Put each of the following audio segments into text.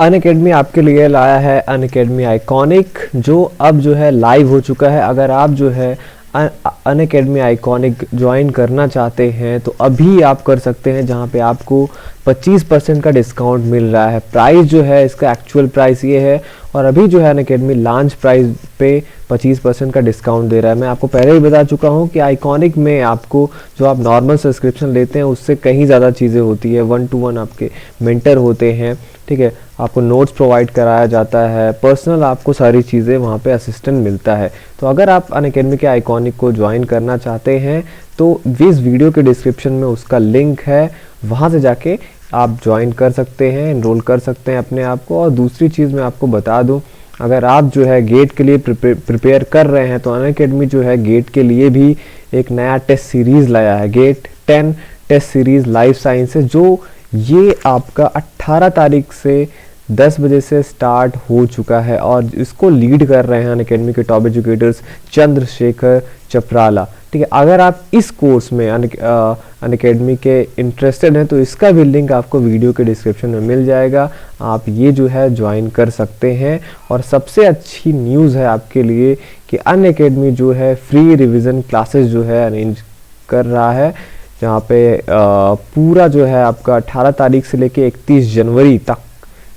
Unacademy आपके लिए लाया है अनअकैडमी आइकॉनिक, जो अब जो है लाइव हो चुका है। अगर आप जो है अनअकैडमी आइकॉनिक ज्वाइन करना चाहते हैं तो अभी आप कर सकते हैं, जहां पे आपको 25% का डिस्काउंट मिल रहा है। प्राइस जो है इसका एक्चुअल प्राइस ये है, और अभी जो है अनअकैडमी लॉन्च प्राइस पे 25% का डिस्काउंट दे रहा है। मैं आपको पहले ही बता चुका हूं कि आइकॉनिक में आपको जो आप नॉर्मल सब्सक्रिप्शन लेते हैं उससे कहीं ज़्यादा चीज़ें होती है। 1-to-1 आपके मेंटर होते हैं, ठीक है, आपको नोट्स प्रोवाइड कराया जाता है, पर्सनल आपको सारी चीज़ें वहाँ पे असिस्टेंट मिलता है। तो अगर आप अनअकैडमी के आइकॉनिक को ज्वाइन करना चाहते हैं तो इस वीडियो के डिस्क्रिप्शन में उसका लिंक है, वहाँ से जाके आप ज्वाइन कर सकते हैं, एनरोल कर सकते हैं अपने आप को। और दूसरी चीज़ मैं आपको बता दूं, अगर आप जो है गेट के लिए प्रिपेयर कर रहे हैं तो अनअकैडमी जो है गेट के लिए भी एक नया टेस्ट सीरीज़ लाया है, GATE 10 test series life sciences, जो ये आपका 18 तारीख से 10 बजे से स्टार्ट हो चुका है। और इसको लीड कर रहे हैं अनअकैडमी के टॉप एजुकेटर्स चंद्रशेखर चपराला, ठीक है। अगर आप इस कोर्स में अनअकैडमी के इंटरेस्टेड हैं तो इसका भी लिंक आपको वीडियो के डिस्क्रिप्शन में मिल जाएगा, आप ये जो है ज्वाइन कर सकते हैं। और सबसे अच्छी न्यूज़ है आपके लिए कि अनअकैडमी जो है फ्री रिवीजन क्लासेस जो है अरेंज कर रहा है, जहाँ पे पूरा जो है आपका 18 तारीख से लेके 31 जनवरी तक,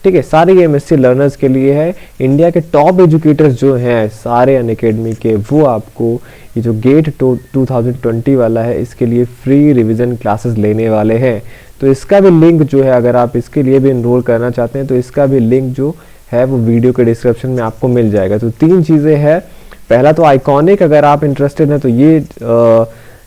ठीक है, सारे एमएससी लर्नर्स के लिए है। इंडिया के टॉप एजुकेटर्स जो हैं सारे अनअकैडमी के, वो आपको ये जो गेट 2020 वाला है इसके लिए फ्री रिवीजन क्लासेस लेने वाले हैं। तो इसका भी लिंक जो है, अगर आप इसके लिए भी एनरोल करना चाहते हैं तो इसका भी लिंक जो है वो वीडियो के डिस्क्रिप्शन में आपको मिल जाएगा। तो 3 चीज़ें हैं, पहला तो आइकॉनिक, अगर आप इंटरेस्टेड हैं तो ये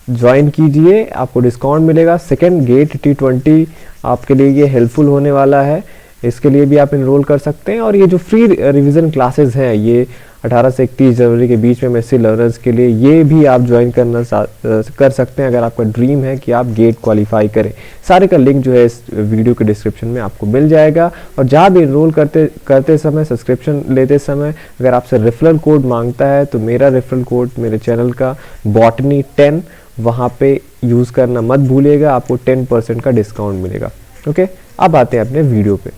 ज्वाइन कीजिए, आपको डिस्काउंट मिलेगा। सेकेंड, गेट T20 आपके लिए ये हेल्पफुल होने वाला है, इसके लिए भी आप एनरोल कर सकते हैं। और ये जो फ्री रिवीजन क्लासेस हैं ये 18 से 31 जनवरी के बीच में एमएससी लर्नर्स के लिए, ये भी आप ज्वाइन कर सकते हैं अगर आपका ड्रीम है कि आप गेट क्वालिफाई करें। सारे का लिंक जो है इस वीडियो के डिस्क्रिप्शन में आपको मिल जाएगा। और जहाँ भी एनरोल करते समय, सब्सक्रिप्शन लेते समय अगर आपसे रेफरल कोड मांगता है तो मेरा रेफरल कोड मेरे चैनल का बॉटनी 10 वहाँ पे यूज़ करना मत भूलिएगा, आपको 10% का डिस्काउंट मिलेगा। ओके, अब आते हैं अपने वीडियो पे।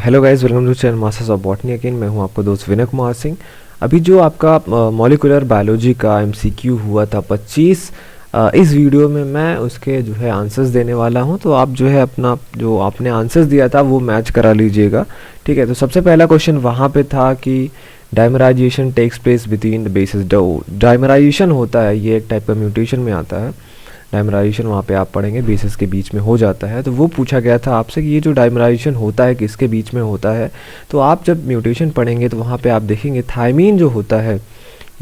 Hello guys, welcome to channel masters of botany again. मैं हूं आपका दोस्त विनय कुमार सिंह। अभी जो आपका मॉलिक्यूलर बायोलॉजी का एमसीक्यू हुआ था 25, इस वीडियो में मैं उसके जो है आंसर्स देने वाला हूं। तो आप जो है अपना जो आपने आंसर्स दिया था वो मैच करा लीजिएगा, ठीक है। तो सबसे पहला क्वेश्चन वहाँ पे था कि dimerization takes place between the bases. Dimerization होता है, ये एक टाइप का म्यूटेशन में आता है। डायमराइजेशन वहाँ पे आप पढ़ेंगे बेसिस के बीच में हो जाता है। तो वो पूछा गया था आपसे कि ये जो डायमराइजेशन होता है किसके बीच में होता है। तो आप जब म्यूटेशन पढ़ेंगे तो वहाँ पे आप देखेंगे थायमीन जो होता है,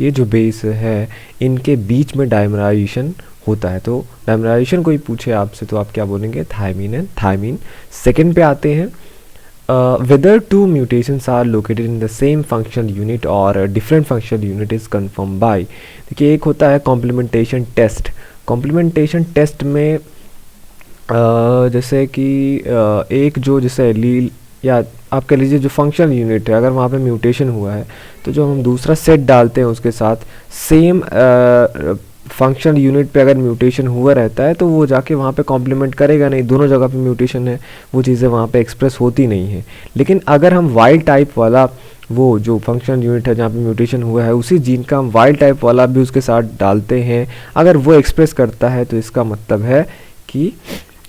ये जो बेस है इनके बीच में डायमराइजेशन होता है। तो डायमराइजेशन कोई पूछे आपसे तो आप क्या बोलेंगे, थायमीन है, थायमीन। सेकेंड पे आते हैं, whether two mutations are located in the same functional unit or a different functional unit is confirmed by। देखिए, एक होता है कॉम्प्लीमेंटेशन टेस्ट। कॉम्प्लीमेंटेशन टेस्ट में जैसे कि एक जो जैसे एलील या आप कह लीजिए जो फंक्शनल यूनिट है, अगर वहाँ पे म्यूटेशन हुआ है तो जो हम दूसरा सेट डालते हैं उसके साथ सेम फंक्शनल यूनिट पे अगर म्यूटेशन हुआ रहता है तो वो जाके वहाँ पे कॉम्प्लीमेंट करेगा नहीं। दोनों जगह पे म्यूटेशन है, वो चीज़ें वहाँ पे एक्सप्रेस होती नहीं है। लेकिन अगर हम वाइल्ड टाइप वाला वो जो फंक्शनल यूनिट है जहाँ पे म्यूटेशन हुआ है, उसी जीन का हम वाइल्ड टाइप वाला भी उसके साथ डालते हैं, अगर वो एक्सप्रेस करता है तो इसका मतलब है कि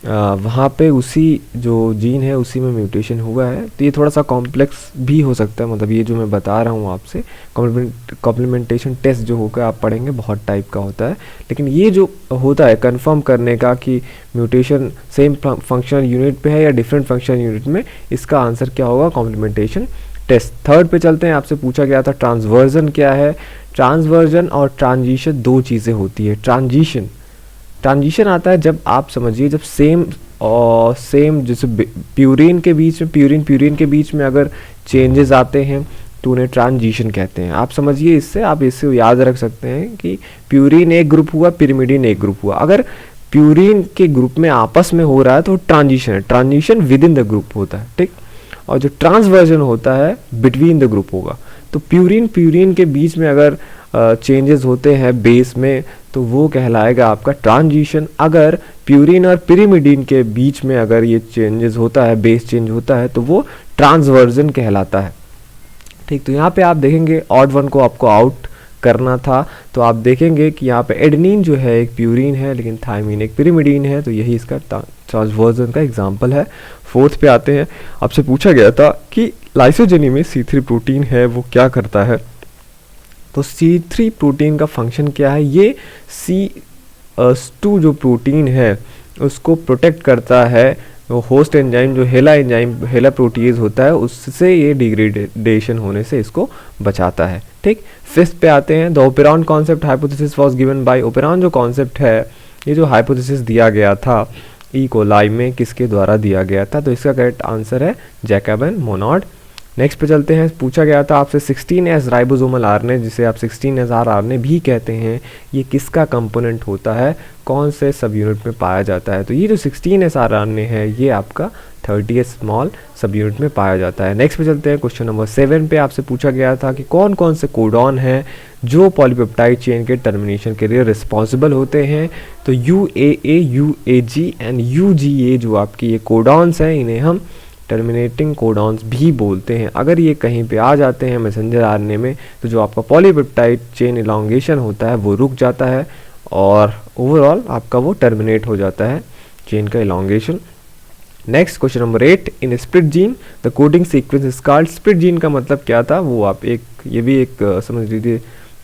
वहाँ पे उसी जो जीन है उसी में म्यूटेशन हुआ है। तो ये थोड़ा सा कॉम्प्लेक्स भी हो सकता है, मतलब ये जो मैं बता रहा हूँ आपसे कॉम्प्लीमेंटेशन टेस्ट जो होगा आप पढ़ेंगे बहुत टाइप का होता है। लेकिन ये जो होता है कंफर्म करने का कि म्यूटेशन सेम फंक्शनल यूनिट पे है या डिफरेंट फंक्शनल यूनिट में, इसका आंसर क्या होगा, कॉम्प्लीमेंटेशन टेस्ट। थर्ड पे चलते हैं, आपसे पूछा गया था ट्रांसवर्जन क्या है। ट्रांसवर्जन और ट्रांजिशन दो चीज़ें होती है। ट्रांजिशन आता है जब आप समझिए जब सेम जैसे प्यूरिन के बीच में प्यूरिन के बीच में अगर चेंजेस आते हैं तो उन्हें ट्रांजिशन कहते हैं। आप समझिए, इससे आप इससे याद रख सकते हैं कि प्यूरिन एक ग्रुप हुआ, पिरिमिडिन एक ग्रुप हुआ। अगर प्यूरिन के ग्रुप में आपस में हो रहा है तो ट्रांजिशन है, transition with in the group होता है, ठीक। और जो ट्रांसवर्जन होता है बिटवीन द ग्रुप होगा। तो प्यूरिन प्यूरिन के बीच में अगर चेंजेस होते हैं बेस में तो वो कहलाएगा आपका ट्रांजिशन। अगर प्यूरिन और पिरिमिडीन के बीच में अगर ये चेंजेस होता है, बेस चेंज होता है, तो वो ट्रांसवर्जन कहलाता है। ठीक, तो यहाँ पे आप देखेंगे ऑड वन को आपको आउट करना था, तो आप देखेंगे कि यहाँ पे एडेनिन जो है एक प्यूरिन है लेकिन थायमिन एक पिरिमिडीन है, तो यही इसका ट्रांसवर्जन का एग्जांपल है। फोर्थ पे आते हैं, आपसे पूछा गया था कि लाइसोजेनी में C3 प्रोटीन है वो क्या करता है। तो C3 प्रोटीन का फंक्शन क्या है, ये C2 जो प्रोटीन है उसको प्रोटेक्ट करता है, वो होस्ट एंजाइम जो हेला प्रोटीज होता है उससे ये डिग्रेडेशन होने से इसको बचाता है। ठीक, फिफ्थ पे आते हैं, the operon concept hypothesis was given by. Operon जो कॉन्सेप्ट है, ये जो हाइपोथेसिस दिया गया था ई कोलाई में, किसके द्वारा दिया गया था, तो इसका करेक्ट आंसर है जैकब एंड मोनॉड। नेक्स्ट पे चलते हैं, पूछा गया था आपसे 16S राइबोसोमल आरएनए, जिसे आप 16S आरएनए भी कहते हैं, ये किसका कंपोनेंट होता है, कौन से सब यूनिट में पाया जाता है। तो ये जो 16S आरएनए है ये आपका 30th स्मॉल सब यूनिट में पाया जाता है। नेक्स्ट पे चलते हैं, क्वेश्चन नंबर 7 पे आपसे पूछा गया था कि कौन कौन से कोडॉन हैं जो पॉलीपेप्टाइड चेन के टर्मिनेशन के लिए रिस्पॉन्सिबल होते हैं। तो UAA, UAG एंड UGA जो आपकी ये कोडॉन्स हैं, इन्हें हम टर्मिनेटिंग कोडॉन्स भी बोलते हैं। अगर ये कहीं पे आ जाते हैं मैसेंजर आरएनए में, तो जो आपका पॉलीपेप्टाइड चेन इलॉन्गेशन होता है वो रुक जाता है और ओवरऑल आपका वो टर्मिनेट हो जाता है चेन का elongation. Next question number 8, in split gene the coding sequence is called. Split gene का मतलब क्या था, वो आप ये भी एक समझ लीजिए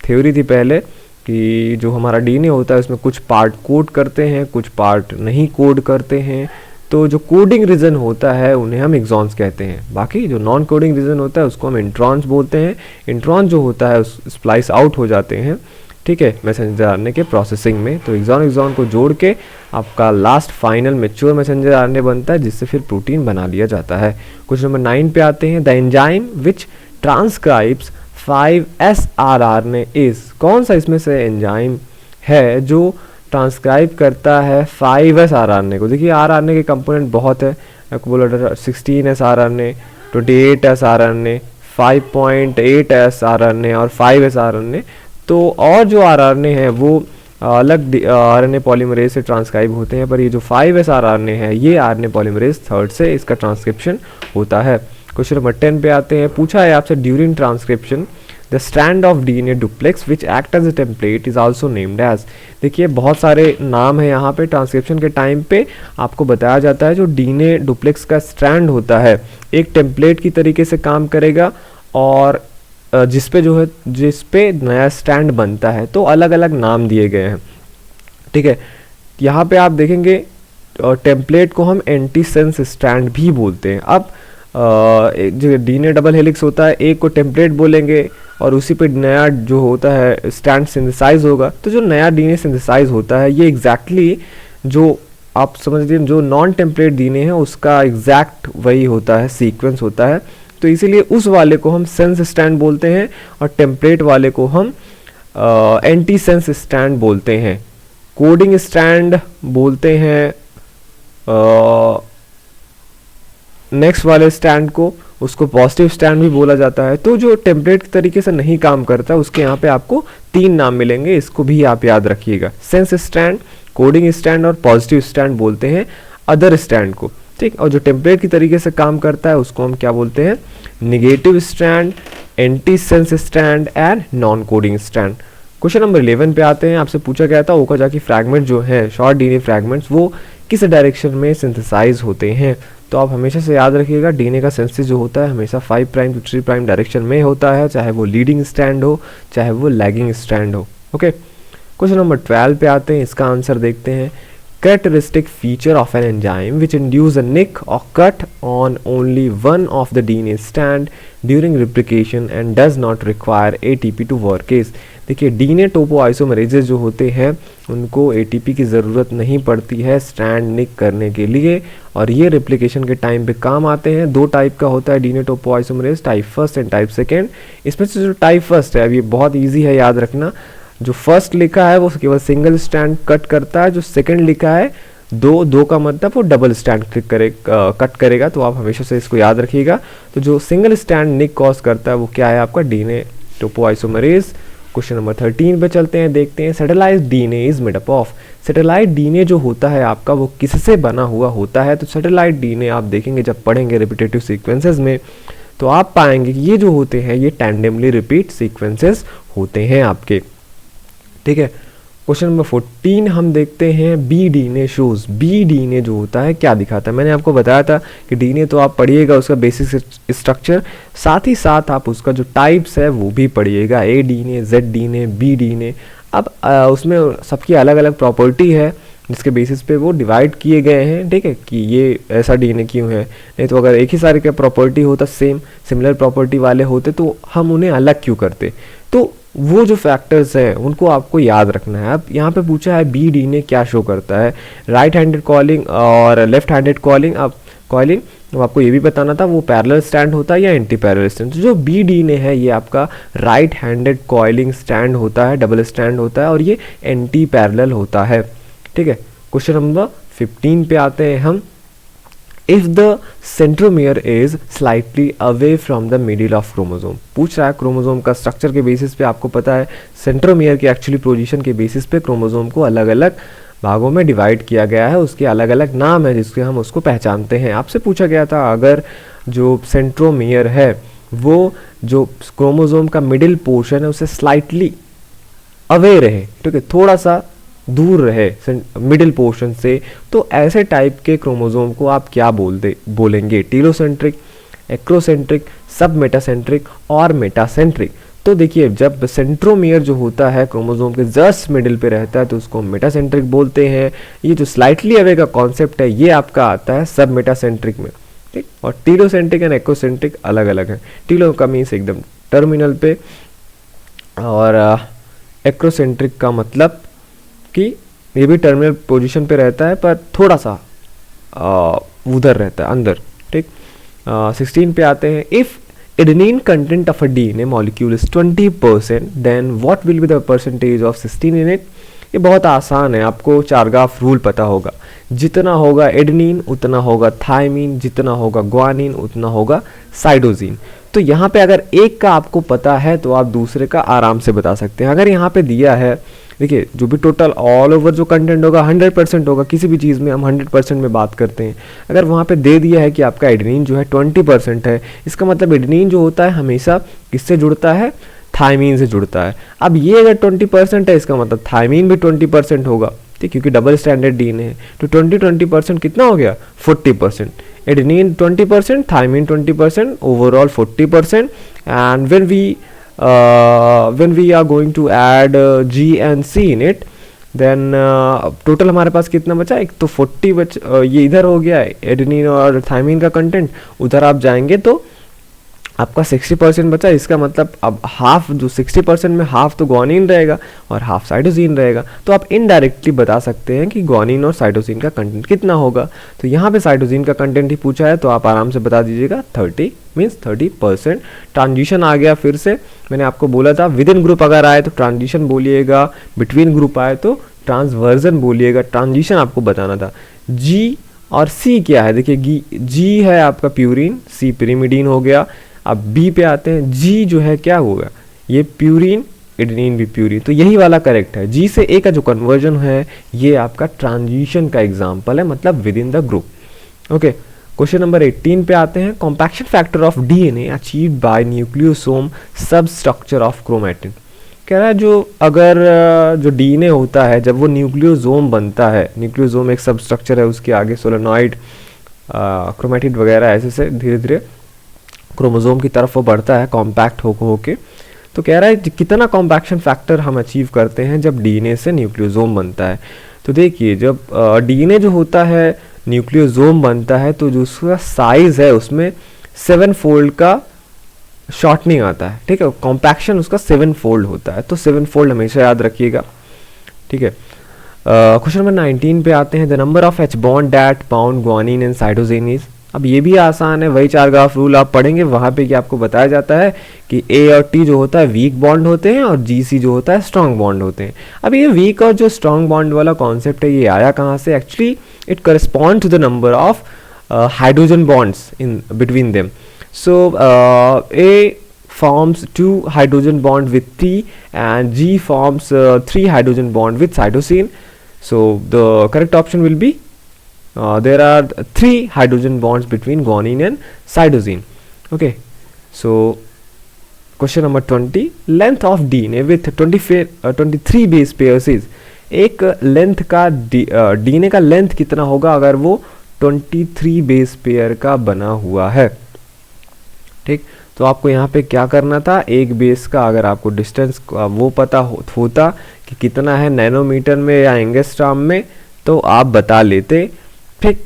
थ्योरी थी पहले कि जो हमारा डीएनए होता है उसमें कुछ पार्ट कोड करते हैं, कुछ पार्ट नहीं कोड करते हैं। तो जो कोडिंग रीजन होता है उन्हें हम एक्सॉन्स कहते हैं, बाकी जो नॉन कोडिंग रीजन होता है उसको हम इंट्रॉन्स बोलते हैं। इंट्रॉन जो होता है उस स्प्लाइस आउट हो जाते हैं, ठीक है, मैसेंजर आरएनए के प्रोसेसिंग में। तो एक्सॉन को जोड़ के आपका last final mature messenger RNA बनता है, जिससे फिर प्रोटीन बना लिया जाता है। क्वेश्चन नंबर 9 पे आते हैं, the enzyme which transcribes 5S RNA is. कौन सा इसमें से एंजाइम है जो ट्रांसक्राइब करता है 5S आरएनए को। देखिए आरएनए के कंपोनेंट बहुत है, आपको बोला 16S RNA, 28S RNA, 5.8S RNA और 5S आरएनए। तो और जो आरएनए है वो अलग आरएनए पॉलीमरेज से ट्रांसक्राइब होते हैं, पर ये जो 5S आरएनए है ये आरएनए पॉलीमरेज 3rd से इसका ट्रांसक्रिप्शन होता है। क्वेश्चन नंबर 10 पे आते हैं, पूछा है आपसे during transcription the strand of DNA duplex which act as a template is also named as. देखिए बहुत सारे नाम है यहाँ पे, ट्रांसक्रिप्शन के टाइम पे आपको बताया जाता है जो डीएनए डुप्लेक्स का स्ट्रैंड होता है एक टेम्पलेट की तरीके से काम करेगा और जिस पे नया स्टैंड बनता है, तो अलग अलग नाम दिए गए हैं। ठीक है, यहाँ पे आप देखेंगे टेम्पलेट को हम एंटीसेंस स्टैंड भी बोलते हैं। अब जो डीएनए डबल हेलिक्स होता है एक को टेम्पलेट बोलेंगे और उसी पे नया जो होता है स्टैंड सिंथेसाइज होगा। तो जो नया डीएनए सिंथेसाइज होता है ये एग्जैक्टली जो आप समझ लीजिए जो नॉन टेम्पलेट डीएनए है उसका एग्जैक्ट वही होता है, सीक्वेंस होता है। तो इसीलिए उस वाले को हम सेंस स्टैंड बोलते हैं और टेम्पलेट वाले को हम एंटी सेंस स्टैंड बोलते हैं। कोडिंग स्टैंड बोलते हैं नेक्स्ट वाले स्टैंड को, उसको पॉजिटिव स्टैंड भी बोला जाता है। तो जो टेम्पलेट के तरीके से नहीं काम करता उसके यहाँ पे आपको 3 नाम मिलेंगे, इसको भी आप याद रखिएगा। सेंस स्टैंड, कोडिंग स्टैंड और पॉजिटिव स्टैंड बोलते हैं अदर स्टैंड को। ठीक, और जो टेम्पलेट की तरीके से काम करता है उसको हम क्या बोलते हैं, negative stand, anti sense stand and non coding stand. Question number 11 पे आते हैं, आपसे पूछा गया था ओकाजाकी फ्रैगमेंट जो है शॉर्ट डीएनए फ्रैगमेंट्स वो किस डायरेक्शन में सिंथेसाइज होते हैं। तो आप हमेशा से याद रखिएगा डीएनए का सिंथेसिस जो होता है हमेशा 5 प्राइम टू 3 प्राइम डायरेक्शन में होता है, चाहे वो लीडिंग स्टैंड हो चाहे वो लैगिंग स्टैंड हो। ओके, क्वेश्चन नंबर 12 पे आते हैं, इसका आंसर देखते हैं। Characteristic feature of an enzyme which induce a nick or cut on only one of the DNA strand during replication and does not require ATP to workase। देखिए DNA टोपोआइसोमरेजेस जो होते हैं उनको एटीपी की ज़रूरत नहीं पड़ती है स्ट्रैंड निक करने के लिए, और ये रेप्लिकेशन के टाइम पे काम आते हैं। 2 टाइप का होता है DNA topoisomerase, type 1 and type 2। इसमें से जो टाइप 1 है, अब ये बहुत ईजी है याद रखना, जो फर्स्ट लिखा है वो केवल सिंगल स्ट्रैंड कट करता है, जो सेकंड लिखा है दो का मतलब वो डबल स्टैंड कट करेगा, तो आप हमेशा से इसको याद रखिएगा। तो जो सिंगल स्टैंड निक कॉज करता है वो क्या है आपका डीएनए टोपोआइसोमरेज। क्वेश्चन नंबर 13 पे चलते हैं, देखते हैं satellite DNA is made up of. Satellite DNA जो होता है आपका वो किससे बना हुआ होता है? तो सैटेलाइट डीएनए आप देखेंगे जब पढ़ेंगे रिपीटेटिव सीक्वेंसेस में, तो आप पाएंगे कि ये जो होते हैं ये टैंडेमली रिपीट सीक्वेंसेस होते हैं आपके, ठीक है। क्वेश्चन नंबर 14 हम देखते हैं B DNA shows. B DNA जो होता है क्या दिखाता है? मैंने आपको बताया था कि डीएनए तो आप पढ़िएगा उसका बेसिक स्ट्रक्चर, साथ ही साथ आप उसका जो टाइप्स है वो भी पढ़िएगा, A DNA, Z DNA, B DNA. अब उसमें सबकी अलग अलग प्रॉपर्टी है जिसके बेसिस पे वो डिवाइड किए गए हैं, ठीक है, कि ये ऐसा डीएनए क्यों है। नहीं तो अगर एक ही सारे का प्रॉपर्टी होता, सिमिलर प्रॉपर्टी वाले होते, तो हम उन्हें अलग क्यों करते। तो वो जो फैक्टर्स हैं उनको आपको याद रखना है। अब यहाँ पे पूछा है बी डीएनए क्या शो करता है, राइट हैंडेड कॉलिंग और लेफ्ट हैंडेड कॉलिंग। अब कॉलिंग तो आपको ये भी बताना था वो पैरेलल स्टैंड होता है या एंटी पैरेलल स्टैंड। तो जो बी डीएनए है ये आपका राइट हैंडेड कॉइलिंग स्टैंड होता है, डबल स्टैंड होता है, और ये एंटी पैरेलल होता है, ठीक है। क्वेश्चन नंबर 15 पे आते हैं हम। If the centromere is slightly away from the middle of chromosome, पूछ रहा है क्रोमोसोम का स्ट्रक्चर के बेसिस पे। आपको पता है सेंट्रोमियर की एक्चुअली पोजीशन के बेसिस पे क्रोमोसोम को अलग अलग भागों में डिवाइड किया गया है, उसके अलग अलग नाम है जिसके हम उसको पहचानते हैं। आपसे पूछा गया था अगर जो सेंट्रोमियर है वो जो क्रोमोसोम का मिडिल पोर्शन है उसे स्लाइटली अवे रहे, ठीक है, थोड़ा सा दूर रहे मिडिल पोर्शन से, तो ऐसे टाइप के क्रोमोसोम को आप क्या बोलेंगे? टीलोसेंट्रिक, एक्रोसेंट्रिक, सब मेटासेंट्रिक और मेटासेंट्रिक। तो देखिए जब सेंट्रोमियर जो होता है क्रोमोसोम के जस्ट मिडिल पे रहता है तो उसको मेटासेंट्रिक बोलते हैं। ये जो स्लाइटली अवे का कॉन्सेप्ट है ये आपका आता है सब मेटासेंट्रिक में, ठीक। और टीलोसेंट्रिक एंड एक्रोसेंट्रिक अलग अलग है। टीलो का मीन्स एकदम टर्मिनल पे, और एक्रोसेंट्रिक का मतलब कि ये भी टर्मिनल पोजीशन पे रहता है पर थोड़ा सा उधर रहता है अंदर, ठीक। 16 पे आते हैं। If adenine content of a DNA molecule is 20% then what will be the percentage of cystine in it. ये बहुत आसान है, आपको चारगाफ रूल पता होगा। जितना होगा एडेनिन उतना होगा थायमीन, जितना होगा ग्वानिन उतना होगा साइटोसिन। तो यहाँ पे अगर एक का आपको पता है तो आप दूसरे का आराम से बता सकते हैं। अगर यहाँ पे दिया है, देखिए जो भी टोटल ऑल ओवर जो कंटेंट होगा 100% होगा, किसी भी चीज़ में हम 100% में बात करते हैं। अगर वहाँ पे दे दिया है कि आपका एडेनिन जो है 20% है, इसका मतलब एडेनिन जो होता है हमेशा किससे जुड़ता है? थायमीन से जुड़ता है। अब ये अगर 20% है इसका मतलब थायमीन भी 20% होगा, ठीक, क्योंकि डबल स्टैंडर्ड डीएनए है। तो 20% कितना हो गया? 40%। Adenine 20%, thymine 20%, overall 40%। And when we are going to add G and C in it, then total हमारे पास कितना बचा? एक तो 40 ये इधर हो गया एडेनिन और थायमीन का कंटेंट, उधर आप जाएंगे तो आपका 60% बचा। इसका मतलब अब हाफ, जो 60% में हाफ तो ग्वानिन रहेगा और हाफ साइटोसिन रहेगा। तो आप इनडायरेक्टली बता सकते हैं कि ग्वानिन और साइटोसिन का कंटेंट कितना होगा। तो यहाँ पे साइटोसिन का कंटेंट ही पूछा है तो आप आराम से बता दीजिएगा 30 मीन्स 30%। ट्रांजिशन आ गया, फिर से मैंने आपको बोला था विद इन ग्रुप अगर आए तो ट्रांजिशन बोलिएगा, बिटवीन ग्रुप आए तो ट्रांसवर्जन बोलिएगा। ट्रांजिशन आपको बताना था। जी और सी क्या है? देखिए जी है आपका प्यूरिन, सी पिरिमिडीन हो गया। अब बी पे आते हैं। जी जो है क्या होगा? ये प्यूरिन, एडेनिन भी प्यूरिन, तो यही वाला करेक्ट है। जी से ए का जो कन्वर्जन है ये आपका ट्रांजिशन का एग्जांपल है, मतलब with in the group. Okay, question number 18 पे आते हैं। Compaction factor of DNA achieved by nucleosome सब स्ट्रक्चर ऑफ क्रोमैटिन। कह रहा है जो अगर जो डीएनए होता है जब वो न्यूक्लियोसोम बनता है, न्यूक्लियोसोम एक सब स्ट्रक्चर है, उसके आगे सोलेनॉइड, क्रोमैटिड वगैरह ऐसे से धीरे धीरे क्रोमोसोम की तरफ वो बढ़ता है कॉम्पैक्ट होके। तो कह रहा है कितना कॉम्पैक्शन फैक्टर हम अचीव करते हैं जब डीएनए से न्यूक्लियोसोम बनता है। तो देखिए जब डीएनए जो होता है न्यूक्लियोसोम बनता है तो जो उसका साइज है उसमें 7 फोल्ड का शॉर्टनिंग आता है, ठीक है। कॉम्पैक्शन उसका 7 फोल्ड होता है, तो 7 फोल्ड हमेशा याद रखिएगा, ठीक है। क्वेश्चन नंबर 19 पे आते हैं। The number of H bond that bound guanine and cytosine is. अब ये भी आसान है, वही चार ग्राफ रूल आप पढ़ेंगे वहाँ पे कि आपको बताया जाता है कि ए और टी जो होता है वीक बॉन्ड होते हैं और जी सी जो होता है स्ट्रॉन्ग बॉन्ड होते हैं। अब ये वीक और जो स्ट्रॉन्ग बॉन्ड वाला कॉन्सेप्ट है ये आया कहाँ से? Actually it corresponds to the number of hydrogen bonds in between them. So A forms 2 hydrogen bond with T and G forms 3 hydrogen bond with cytosine. So the correct option will be there are 3 hydrogen bonds between guanine and cytosine. Okay, so question number 20, length of DNA with 23 base pairs is, एक length का DNA का length कितना होगा अगर वो 23 base pair का बना हुआ है। ठीक, तो आपको यहाँ पे क्या करना था, एक बेस का अगर आपको डिस्टेंस वो पता होता कि कितना है नैनोमीटर में या एंगस्ट्रॉम में, तो आप बता लेते। ठीक,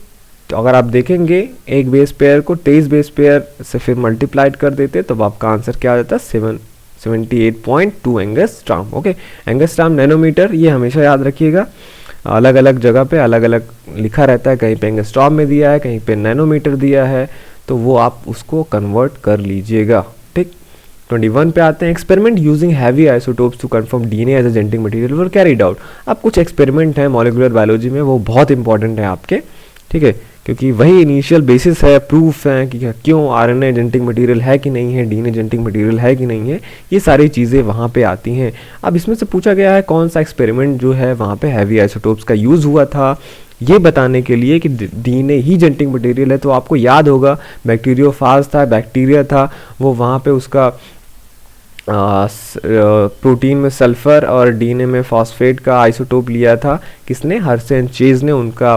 तो अगर आप देखेंगे एक बेस पेयर को 23 बेस पेयर से फिर मल्टीप्लाइड कर देते तो आपका आंसर क्या आ जाता, 78.2 एंगस्ट्रॉम। ओके, एंगस्ट्रॉम नैनोमीटर ये हमेशा याद रखिएगा, अलग अलग जगह पे अलग अलग लिखा रहता है, कहीं पे एंगस्ट्रॉम में दिया है, कहीं पे नैनोमीटर दिया है, तो वो आप उसको कन्वर्ट कर लीजिएगा। ठीक, 21 पे आते हैं, experiment using heavy isotopes to confirm DNA as a genetic material were carried out. अब कुछ एक्सपेरिमेंट है मॉलिक्यूलर बायोलॉजी में, वो बहुत इंपॉर्टेंट है आपके, ठीक है, क्योंकि वही इनिशियल बेसिस है, प्रूफ है कि क्यों आरएनए जेनेटिक मटेरियल है कि नहीं है, डीएनए जेनेटिक मटेरियल है कि नहीं है, ये सारी चीज़ें वहाँ पे आती हैं। अब इसमें से पूछा गया है कौन सा एक्सपेरिमेंट जो है वहाँ पे हैवी आइसोटोप्स का यूज़ हुआ था, ये बताने के लिए कि डीएनए ही जेनेटिक मटेरियल है। तो आपको याद होगा बैक्टीरियोफाज था, बैक्टीरिया था, वो वहाँ पे उसका प्रोटीन में सल्फर और डीएनए में फॉस्फेट का आइसोटोप लिया था, किसने, हर्शे एंड चेज ने, उनका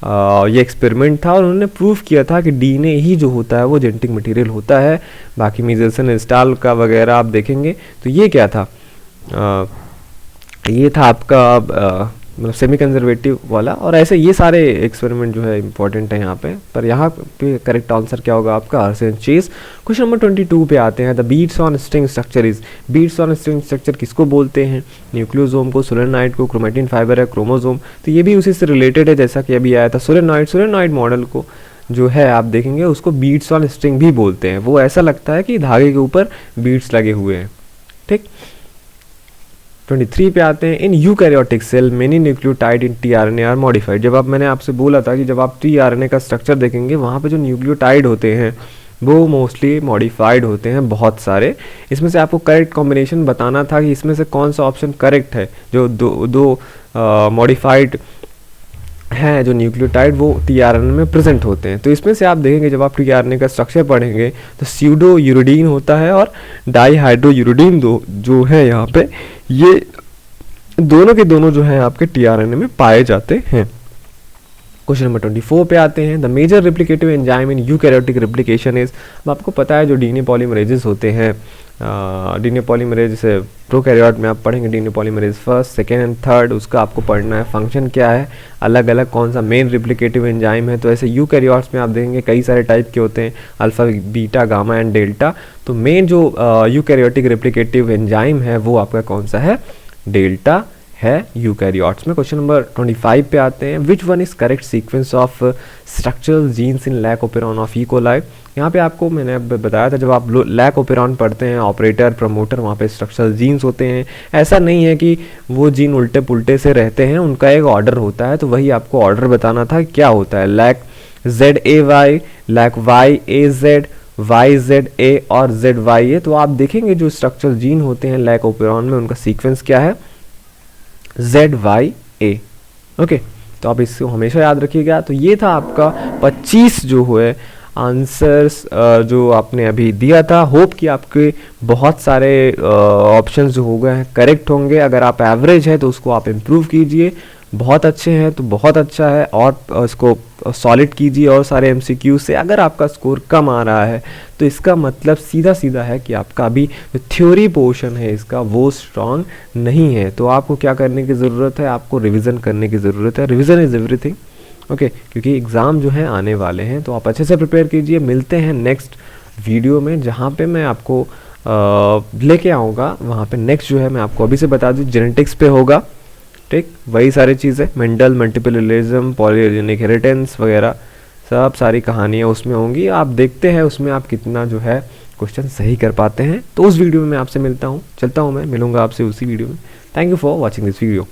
ये एक्सपेरिमेंट था और उन्होंने प्रूफ किया था कि डीएनए ही जो होता है वो जेनेटिक मटेरियल होता है। बाकी मिजेल्सन इंस्टॉल का वगैरह आप देखेंगे तो ये क्या था, ये था आपका मतलब सेमी कंजर्वेटिव वाला, और ऐसे ये सारे एक्सपेरिमेंट जो है इंपॉर्टेंट है यहाँ पे। पर यहाँ पे करेक्ट आंसर क्या होगा आपका, Hershey and Chase. Question number 22 पे आते हैं, the beads on string structure is, beads on string structure किसको बोलते हैं, न्यूक्लियोसोम को, सोलेनॉइड को, क्रोमेटिन फाइबर है, क्रोमोसोम, तो ये भी उसी से रिलेटेड है जैसा कि अभी आया था सोलेनॉइड। सोलेनॉइड मॉडल को जो है आप देखेंगे उसको बीट्स ऑन स्ट्रिंग भी बोलते हैं, वो ऐसा लगता है कि धागे के ऊपर बीट्स लगे हुए हैं। ठीक, 23 पे आते हैं, in eukaryotic cell many nucleotide in tRNA are modified. जब आप मैंने आपसे बोला था कि जब आप टीआरएनए का स्ट्रक्चर देखेंगे वहाँ पे जो न्यूक्लियोटाइड होते हैं वो मोस्टली मॉडिफाइड होते हैं बहुत सारे। इसमें से आपको करेक्ट कॉम्बिनेशन बताना था कि इसमें से कौन सा ऑप्शन करेक्ट है, जो दो मॉडिफाइड हैं जो न्यूक्लियोटाइड वो टीआरएनए में प्रेजेंट होते हैं। तो इसमें से आप देखेंगे जब आप टीआरएनए का स्ट्रक्चर पढ़ेंगे तो स्यूडो यूरिडीन होता है और डाईहाइड्रो यूरिडीन जो है यहाँ पे, ये दोनों के दोनों जो है आपके टीआरएनए में पाए जाते हैं। क्वेश्चन नंबर 24 पे आते हैं, the major replicative enzyme in eukaryotic replication is. आपको पता है जो डीएनए पॉलीमरेजेस होते हैं, डीएनए पॉलीमरेज जैसे प्रोकैरियोट में आप पढ़ेंगे DNA polymerase first, second and third, उसका आपको पढ़ना है फंक्शन क्या है, अलग अलग कौन सा मेन रिप्लिकेटिव एंजाइम है। तो ऐसे यूकैरियोट्स में आप देखेंगे कई सारे टाइप के होते हैं, alpha, beta, gamma and delta. तो मेन जो यूकैरियोटिक रिप्लिकेटिव एंजाइम है वो आपका कौन सा है, डेल्टा है यूकैरियोट्स में। क्वेश्चन नंबर 25 पे आते हैं, which one is correct sequence of structural genes in lac operon of E coli. यहाँ पे आपको मैंने बताया था जब आप लैक ओपेरॉन पढ़ते हैं, ऑपरेटर, प्रमोटर, वहाँ पे स्ट्रक्चरल जीन्स होते हैं। ऐसा नहीं है कि वो जीन उल्टे पुल्टे से रहते हैं, उनका एक ऑर्डर होता है, तो वही आपको ऑर्डर बताना था क्या होता है, lac ZAY, lac YAZ, YZA और ZYA। तो आप देखेंगे जो स्ट्रक्चरल जीन होते हैं लैक ओपेरॉन में उनका सीक्वेंस क्या है, ZYA। ओके, तो आप इसको हमेशा याद रखिएगा। तो ये था आपका 25 जो है आंसर्स जो आपने अभी दिया था। होप कि आपके बहुत सारे ऑप्शंस जो हो गए हैं करेक्ट होंगे। अगर आप एवरेज है तो उसको आप इम्प्रूव कीजिए, बहुत अच्छे हैं तो बहुत अच्छा है और इसको सॉलिड कीजिए और सारे एमसीक्यू से। अगर आपका स्कोर कम आ रहा है तो इसका मतलब सीधा सीधा है कि आपका अभी जो थ्योरी पोर्शन है इसका वो स्ट्रांग नहीं है। तो आपको क्या करने की ज़रूरत है, आपको रिवीजन करने की ज़रूरत है। रिवीजन इज़ एवरीथिंग, ओके, क्योंकि एग्ज़ाम जो है आने वाले हैं, तो आप अच्छे से प्रिपेयर कीजिए। मिलते हैं नेक्स्ट वीडियो में जहाँ पे मैं आपको लेके आऊँगा। वहाँ पे नेक्स्ट जो है मैं आपको अभी से बता दूँ जेनेटिक्स पे होगा, ठीक, वही सारी चीज़ें, Mendel, multiple relation, polygenic inheritance वगैरह सब सारी कहानियाँ उसमें होंगी। आप देखते हैं उसमें आप कितना जो है क्वेश्चन सही कर पाते हैं। तो उस वीडियो में मैं आपसे मिलता हूँ, चलता हूँ, मैं मिलूँगा आपसे उसी वीडियो में। Thank you for watching this video.